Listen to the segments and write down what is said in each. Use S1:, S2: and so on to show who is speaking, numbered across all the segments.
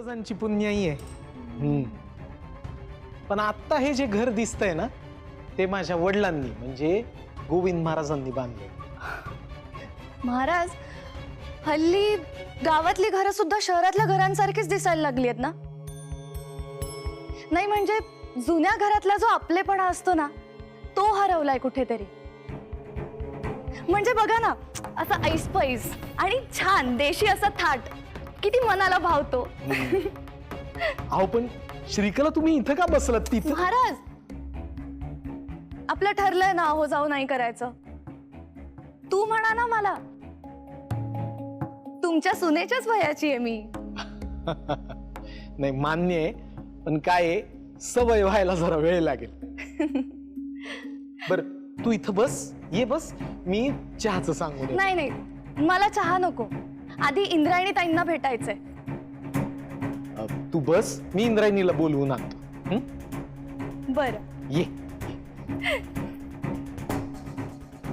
S1: पूर्वजांची पुण्याई आहे. पण आता हे जे घर दिसतंय ना ते माझ्या वडिलांनी म्हणजे गोविंद महाराजांनी बांधले.
S2: महाराज, हल्ली गावातली घरं सुद्धा शहरातल्या घरांसारखीच दिसायला लागली आहेत ना? नाही म्हणजे जुन्या घरातला जो आपलेपणा असतो ना तो हरवलाय कुठेतरी. म्हणजे बघा ना, असा ऐसपैस आणि छान देशी असा थाट किती मनाला भावतो.
S1: अहो पण श्रीकला तुम्ही इथं का बसलात तिथं?
S2: महाराज, आपलं ठरलंय ना हो जाऊ नाही करायचं. तू म्हणा ना मला, तुमच्या सुनेच्याच वयाची आहे मी.
S1: नाही मान्य आहे, पण काय आहे, सवय व्हायला जरा वेळ लागेल. बर तू इथं बस, ये बस, मी चहाचं सांगू दे.
S2: नाही नाही, मला चहा नको, आधी इंद्रायणी ताईंना भेटायचंय.
S1: तू बस, मी इंद्रायणीला बोलवून आणतो.
S2: बर
S1: ये.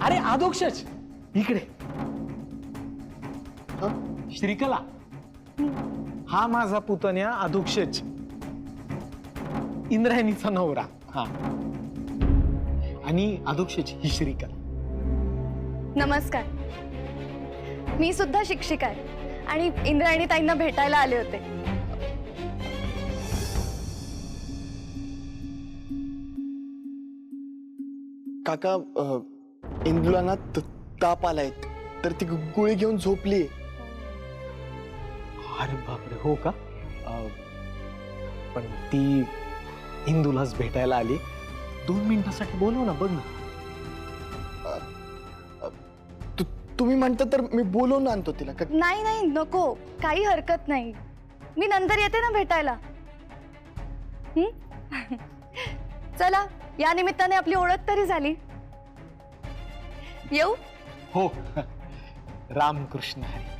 S1: अरे आदोक्षच इकडे. श्रीकला, हा माझा पुतण्या आदोक्षच, इंद्रायणीचा नवरा. हा, आणि आदोक्षच ही श्रीकला.
S2: नमस्कार, मी सुद्धा शिक्षिका आहे आणि इंद्रायणी ताईंना भेटायला आले होते.
S3: काका, इंदुला ना ताप आलाय तर ती गोळी घेऊन झोपली.
S1: अरे बापरे, हो का? पण ती इंदूलाच भेटायला आली. 2 मिनिटासाठी बोलव ना, बघ ना.
S3: तुम्ही म्हणता तर मी बोलवून आणतो तिला.
S2: नाही नाही नको, काही हरकत नाही, मी नंतर येते ना भेटायला. चला, या निमित्ताने आपली ओळख तरी झाली. येऊ?
S1: हो. रामकृष्ण हरी.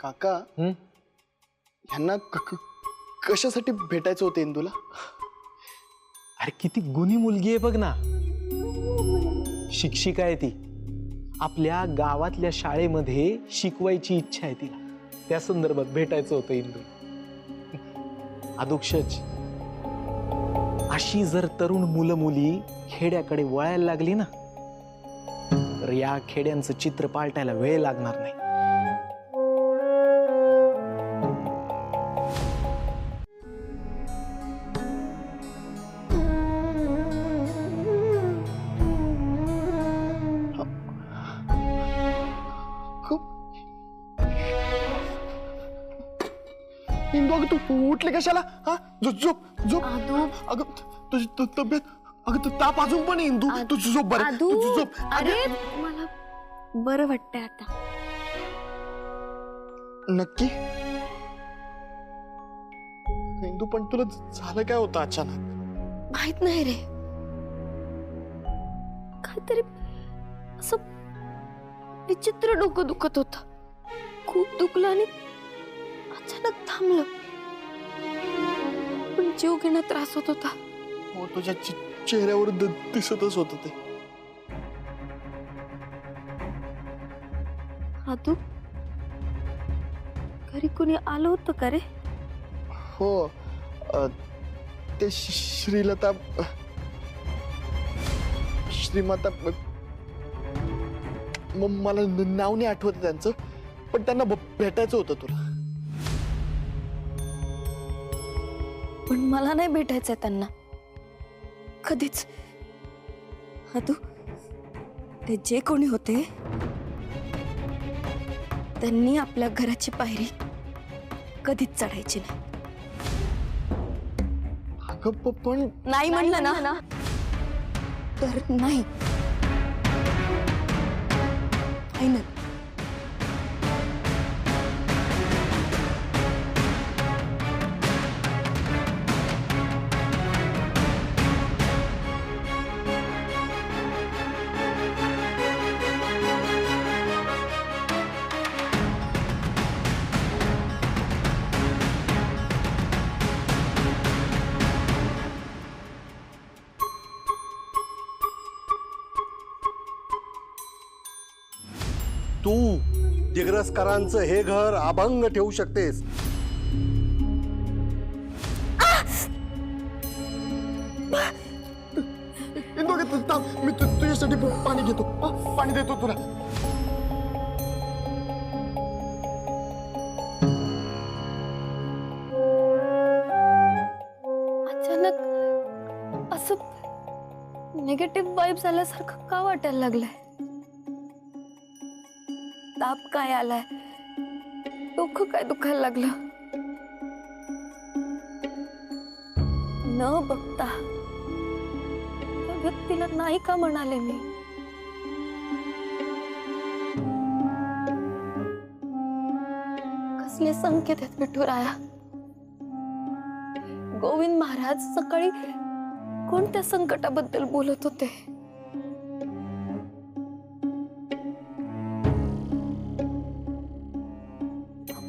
S3: काका, ह्यांना कशासाठी भेटायचं होतं इंदूला?
S1: अरे किती गुणी मुलगी आहे बघ ना. शिक्षिका आहे ती. आपल्या गावातल्या शाळेमध्ये शिकवायची इच्छा आहे तिला. त्या संदर्भात भेटायचं होतं इंदू. अदोक्षच, अशी जर तरुण मुलं मुली खेड्याकडे वळायला लागली ना तर या खेड्यांचं चित्र पालटायला वेळ लागणार नाही.
S3: इंदू, अगं तू उठले कशाला? हा, झोप झोप. अगं तुझी तब्येत, अगं ताप अजून पण इंदू. तू झोप बरं, तू झोप.
S2: अरे मला बरं वाटतंय आता.
S3: नक्की? इंदू, पण तुला झालं काय होतं अचानक?
S2: माहित नाही रे, काहीतरी असं विचित्र डोकं दुखत होत. खूप दुखलं आणि अचानक थांबलं, पण जीव घेण्यात त्रास होत होता.
S3: हो, तुझ्या चेहऱ्यावर दिसतच होत ते.
S2: आदू, घरी कोणी आलं होतं का रे?
S3: हो, ते श्रीलता, श्रीमाता, मला नाव नाही आठवत त्यांचं, पण त्यांना भेटायचं होतं तुला.
S2: पण मला नाही भेटायचंय त्यांना कधीच. आदू, ते जे कोणी होते त्यांनी आपल्या घराची पायरी कधीच चढायची नाही.
S3: अगं पण
S2: नाही म्हणलं ना तर नाही. फायनल.
S4: तू दिग्रसकरांचं हे घर अभंग ठेवू शकतेस.
S3: इंदू अगं थांब, मी तुझ्यासाठी पाणी घेतो. पाणी देतो तुला.
S2: अचानक असं निगेटिव्ह वाईब्स आल्यासारखं का वाटायला लागलंय? ताप काय आलाय? डोकं काय दुखायला लागलं? न बघता त्या व्यक्तीला नाही का म्हणाले मी? कसले संकेत आहेत विठुराया? गोविंद महाराज सकाळी कोणत्या संकटाबद्दल बोलत होते?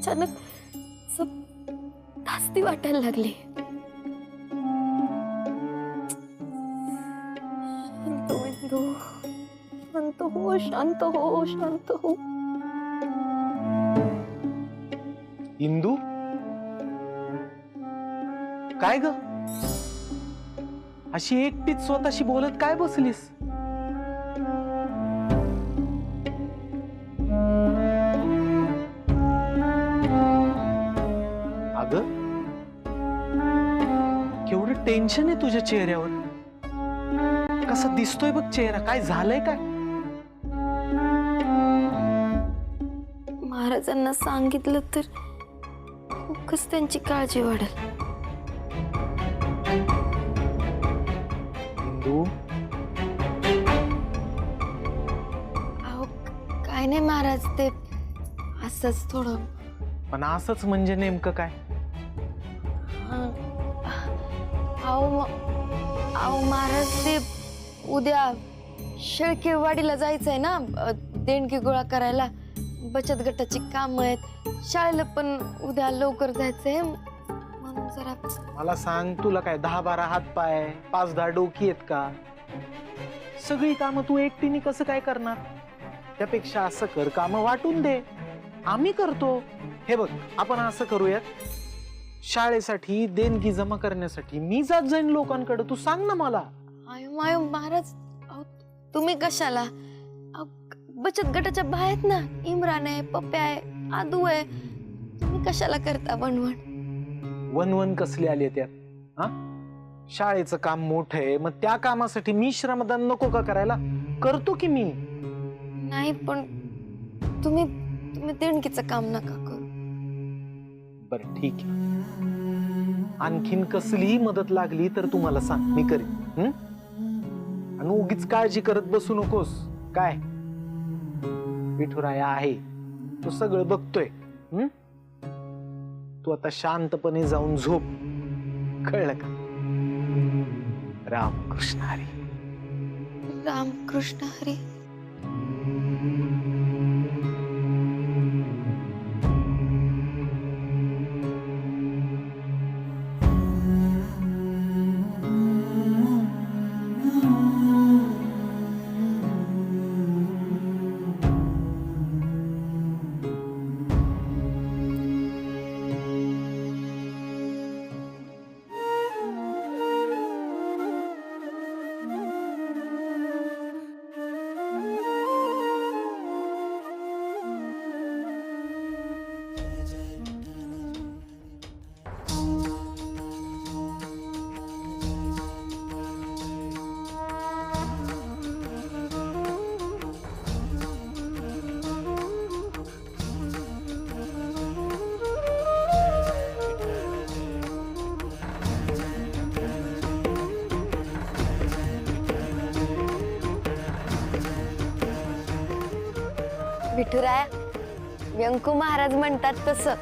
S2: अचानक धास्ती वाटायला लागली. शांत हो इंदू, शांत हो, शांत हो, शांत हो.
S1: इंदू, काय ग अशी एकटीच स्वतःशी बोलत काय बसलीस? अगं केवढं टेन्शन आहे तुझ्या चेहऱ्यावर. कसा दिसतोय बघ चेहरा. काय झालंय काय?
S2: महाराजांना सांगितलं तर खूपच त्यांची काळजी वाढेल.
S1: इंदू,
S2: अहो काय नाही महाराज, ते असंच थोडं.
S1: पण असंच म्हणजे नेमकं काय?
S2: अहो महाराज, ते उद्या शेळकेवाडीला जायचंय ना, देणगी गोळा करायला. बचत गटाची काम आहेत. शाळेला पण उद्या लवकर जायचंय. म्हणून जरा.
S1: मला सांग, तुला काय 10-12 हात पाय 5-10 डोकी आहेत का? सगळी कामं तू एकटीने कसं काय करणार? त्यापेक्षा असं कर, कामं वाटून दे, आम्ही करतो. हे बघ, आपण असं करूयात, शाळेसाठी देणगी जमा करण्यासाठी मी जात जाईन लोकांकडे. तू सांग ना मला.
S2: आयो महाराज, तुम्ही कशाला? बचत गटाच्या बाहेर ना, इम्रान आहे, पप्प्या आहे, आदू आहे. तुम्ही कशाला करता वणवण?
S1: वनवन कसले आले त्यात? हा, शाळेचं काम मोठं आहे, मग त्या कामासाठी मी श्रमदान नको का करायला? करतो की मी.
S2: नाही पण तुम्ही देणगीचं काम नका करू.
S1: बरं ठीक आहे. आणखीन कसलीही मदत लागली तर तुम्हाला सांग, मी करीन. आणि उगीच काळजी करत बसू नकोस. काय विठुराया आहे, तो सगळं बघतोय. तू आता शांतपणे जाऊन झोप, कळलं का? रामकृष्ण हरी.
S2: रामकृष्ण हरी. विठुराया, व्यंकू महाराज म्हणतात तसं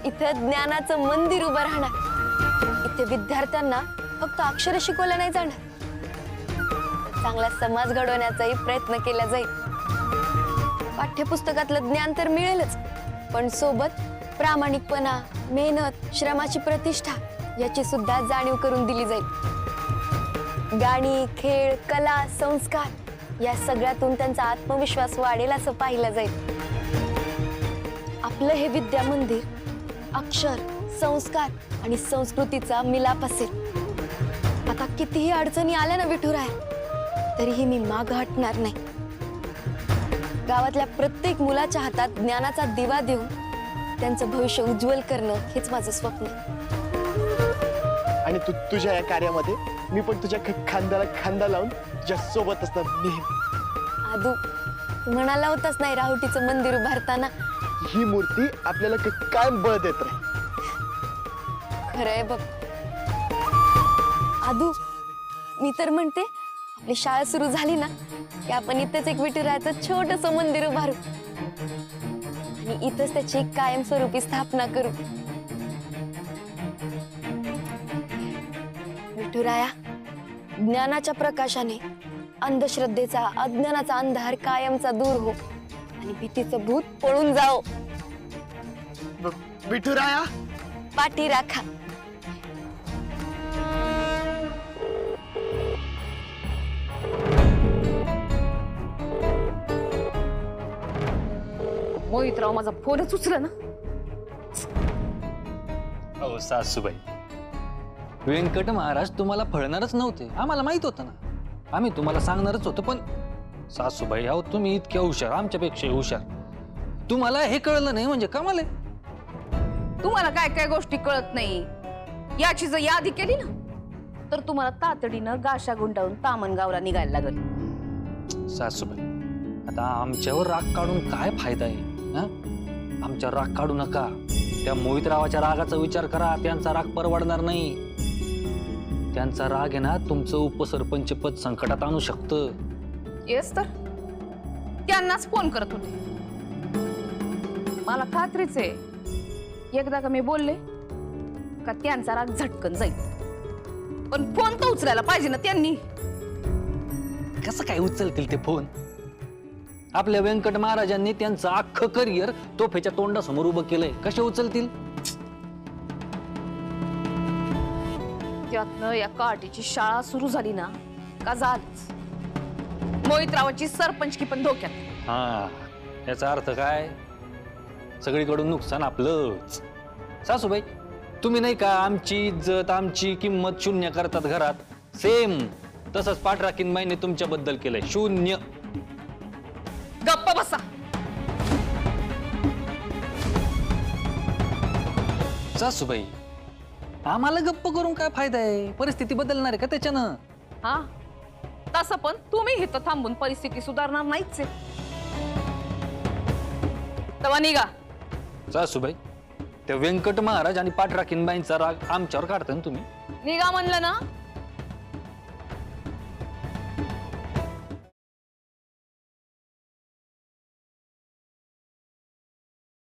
S2: इथं ज्ञानाचं मंदिर उभं राहणार. इथे विद्यार्थ्यांना फक्त अक्षर शिकवल्या नाही जाणार, चांगला समाज घडवण्याचाही प्रयत्न केला जाईल. पाठ्यपुस्तकातलं ज्ञान तर मिळेलच, पण सोबत प्रामाणिकपणा, मेहनत, श्रमाची प्रतिष्ठा याची सुद्धा जाणीव करून दिली जाईल. गाणी, खेळ, कला, संस्कार या सगळ्यातून त्यांचा आत्मविश्वास वाढेल असं पाहिलं जाईल. आपलं हे विद्या मंदिर अक्षर, संस्कार आणि संस्कृतीचा मिलाप असेल. आता कितीही अडचणी आल्या ना विठुराया, तरीही मी माग हटणार नाही. गावातल्या प्रत्येक मुलाच्या हातात ज्ञानाचा दिवा देऊन त्यांचं भविष्य उज्ज्वल करणं हेच माझं स्वप्न आहे.
S3: आणि तुझ्या या कार्यामध्ये मी पण तुझ्या खांद्याला खांदा लावून तुझ्या सोबत असणार नेहमी.
S2: आदू, तू म्हणाला होतास नाही राहुटीचं मंदिर उभारताना,
S3: ही मूर्ती आपल्याला कायम बळ देत राहील.
S2: खरंय बघ आदू, मी तर म्हणते आपली शाळा सुरू झाली ना की आपण इथेच एक विठुरायाचं छोटस मंदिर उभारू आणि इथंच त्याची एक कायमस्वरूपी स्थापना करू. विठुराया, ज्ञानाच्या प्रकाशाने अंधश्रद्धेचा, अज्ञानाचा अंधार कायमचा दूर हो आणि भीतीचं भूत पळून जाओ.
S3: विठुराया,
S2: पाठी राखा.
S5: मोहितराव माझा फोनच उचला ना.
S6: अहो सासूबाई, व्यंकट महाराज तुम्हाला फळणारच नव्हते, आम्हाला माहित होतं ना. आम्ही तुम्हाला सांगणारच होतं, पण सासूबाई अहो तुम्ही इतक्या हुशार, आमच्यापेक्षा हुशार, तुम्हाला हे कळलं नाही म्हणजे कमाल आहे.
S5: तुम्हाला काय काय गोष्टी कळत नाही याची जर यादी केली ना तर तुम्हाला तातडीनं गाशा गुंडाळून तामणगावला निघायला लागल.
S6: सासूबाई, आता आमच्यावर राग काढून काय फायदा आहे? आमच्यावर राग काढू नका. त्या मोहितरावाच्या रागाचा विचार करा, त्यांचा राग परवडणार नाही. त्यांचा राग आहे ना तुमचं उपसरपंच पद संकटात आणू शकतं.
S5: येस तर त्यांनाच फोन करत होते. मला खात्रीच आहे एकदा का मी बोलले का त्यांचा राग झटकन जाईल, पण फोन तर उचलायला पाहिजे ना त्यांनी.
S6: कसं काय उचलतील ते फोन? आपल्या व्यंकट महाराजांनी त्यांचं अख्खं करिअर तोफेच्या तोंडासमोर उभं केलंय, कसे उचलतील?
S5: त्यातनं या काठीची शाळा सुरू झाली ना का झालीच. मोहितरावाची सरपंचकी पण धोक्यात.
S6: हा, याचा अर्थ काय? सगळीकडून नुकसान आपलंच. सासूबाई, तुम्ही नाही का आमची इज्जत, आमची किंमत शून्य करतात घरात, सेम तसंच पाठराखीन बाईने तुमच्याबद्दल केलंय शून्य.
S5: गप्प बसा.
S6: सासूबाई, आम्हाला गप्प करून काय फायदा आहे? परिस्थिती बदलणार आहे का त्याच्यानं?
S5: हा, तसं पण तुम्ही इथं थांबून परिस्थिती सुधारणार नाहीच आहे. तेव्हा निघा.
S6: सासूबाई, त्या व्यंकट महाराज आणि पाठराखीन बाईंचा राग आमच्यावर काढता ना तुम्ही?
S5: निघा म्हणलं ना